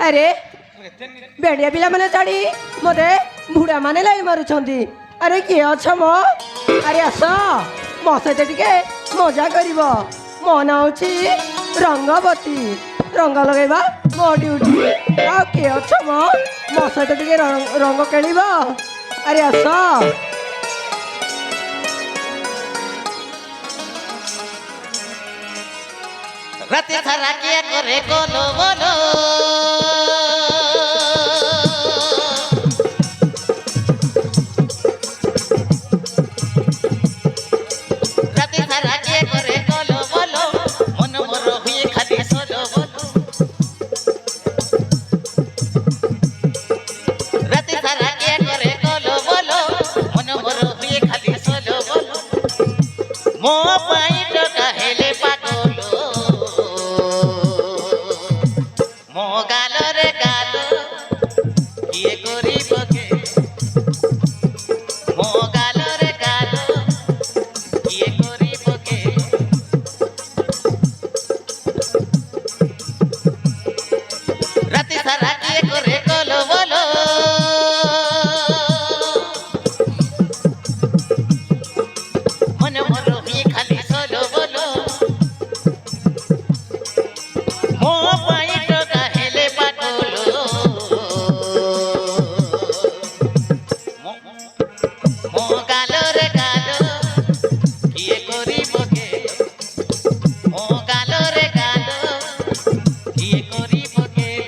अरे बेड़िया पिला माने छाड़ी मते बुढ़ा माने लाई मारुछंती। अरे किए अछ मो? अरे आस मो सहित टिके मजा करिवो। मो ना होछि रंगवती। रंग लगेबा मो ड्यूटी। आ किए अछ मो? मो सहित टिके रंग खेलिबो। अरे आस राते सारा किया करे गोलो गोलो राते सारा किया करे गोलो गोलो मन मोर हुए खाली सोलो बोलो राते सारा किया करे गोलो बोलो मन मोर हुए खाली सोलो बोलो मो पाई तो कहेले पागलो मो गालो रे गालो किए करी बगे मो गालो रे गालो किए करी बगे राती सारा किए करे गोलो बोलो मन मोर हुए खाली सोलो बोलो मो पाई तो कहेले पागलो मो गालो रे गालो किए करी बगे मो गालो रे गालो किए करी बगेलो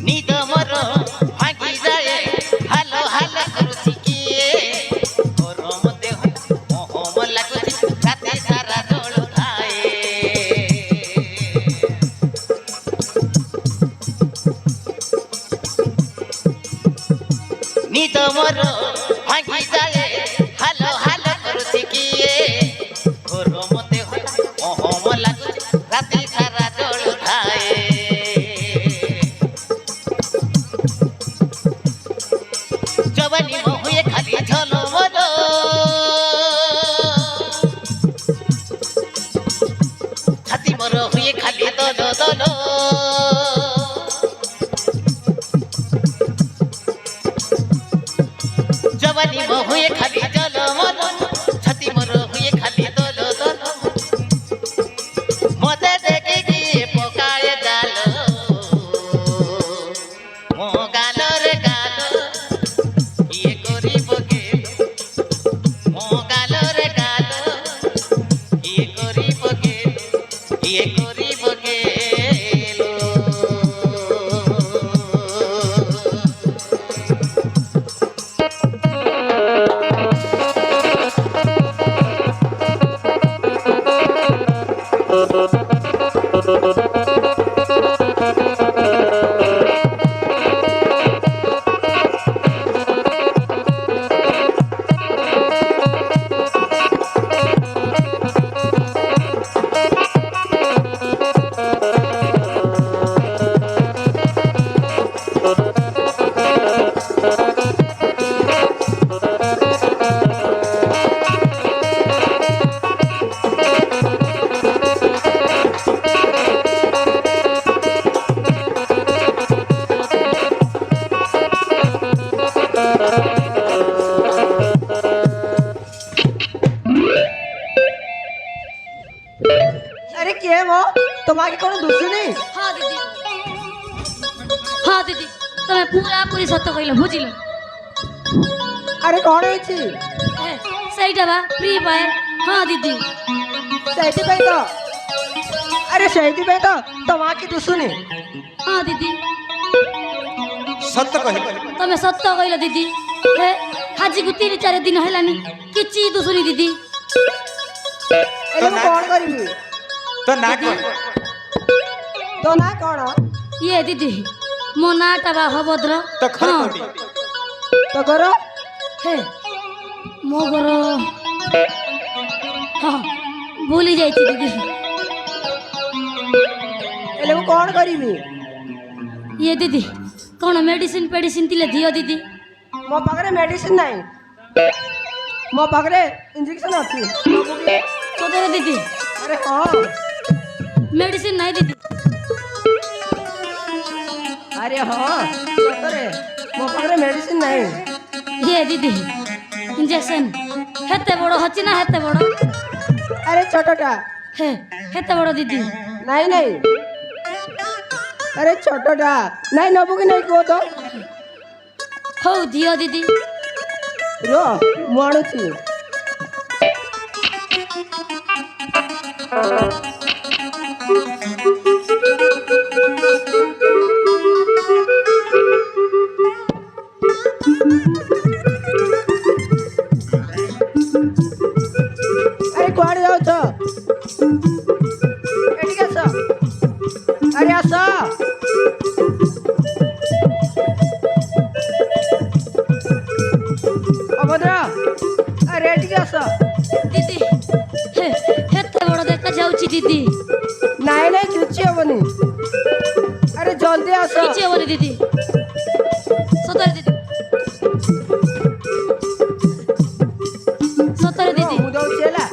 निद मोर भागी जाए हालो हालो करुछि किए गरम देह मोहम लागुछि राते सारा डोल खाए निद मोर भागी जाए हालो हालो करुछि किए गरम देह मोहम लागुछि राते सारा डोल खाए जवानी मो हुए खाली झलो मलो छाती मोर हुए खाली दलो दलो जवानी मो हुए खाली झलो मलो छाती मोर हुए खाली दलो दलो मते देखी कि पकाए जालो मो गालो रे गालो किए करी बगेलो मो गालो रे गालो किए करी बगेलो তুমি পুরা পুরি সত্য কইল বুঝিল আরে কଣ ହେଇଛି সেইটা বা ফ্রি ফায়ার হ্যাঁ দিদি ସେଇଥିପାଇଁ ତ ଆରେ ସେଇଥିପାଇଁ ତ ତମ ଆଖି ଦୁଶୁନି হ্যাঁ দিদি সত্য কহিল তুমি সত্য কইল দিদি আজ কু 3-4 দিন হেলানি কিছু দুশুনি দিদি ଏବେ ମୁଁ କଣ କରିବି তো না কহ ତୋ ନାଁ କଣ ইয়ে দিদি মো নাটা বা হবদ্র তো ঘর কোটি ତୋ ଘର হে মো ঘর হ্যাঁ ভুলি যাইছি দিদি ହେଲେ ମୁଁ କଣ କରିବି ইয়ে দিদি কোন মেডিসিন পেডিসিন দিলে দিও দিদি ମୋ ପାଖରେ ମେଡିସିନ ନାହିଁ ମୋ ପାଖରେ ଇଞ୍ଜେକ୍ସନ ଅଛି ନବୁ କି? সদরে দিদি ଆରେ ହଁ মেডিসিন নাই দিদি ଆରେ ହଁ ସତରେ ମୋ ପାଖରେ ମେଡିସିନ ନାହିଁ ইয়ে দিদি ইঞ্জেকশন হেতে বড় হচ্ছে না হেতে বড় ଆରେ ଛୋଟଟା হে হেতে বড় দিদি ନାଇଁ ନାଇଁ ଆରେ ଛୋଟଟା ନାଇଁ ନବୁ କି ନାଇଁ କୁହ ତ হৌ দিও দিদি ରୁହ ମୁଁ ଆଣୁଛି ଆରେ କୁଆଡ଼େ ଯାଉଛ ଏଠିକି ଆସ ଆରେ ଆସ ଅଭଦ୍ର ଆରେ ଏଠିକି ଆସ দিদি হে হেতে বড় দেখা যাଉଛି দিদি ନାଇଁ ନାଇଁ କିଛି ହବନି ଆରେ ଜଲ୍ଦି ଆସ କିଛି হবনি দিদি সতরে দিদি সতরে দিদি ମୁଁ ଦଉଛି ହେଲା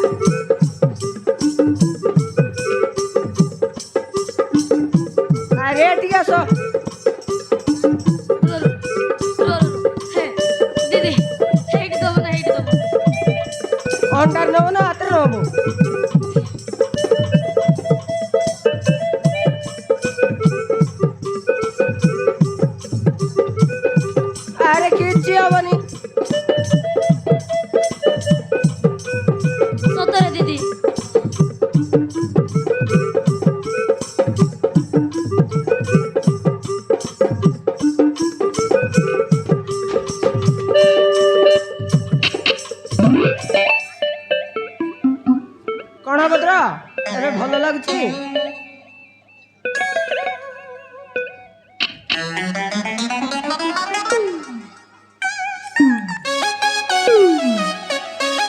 ଆରେ ଏଠିକି ଆସ দিদি এইটি দেবো না এইটি দেবো ଅଣ୍ଡାରେ ନେବୁ ନା ହାତରେ ନେବୁ ଆରେ କିଛି ହବନି সতরে দিদি କଣ ଭଦ୍ର ଏବେ ଭଲ ଲାଗୁଛି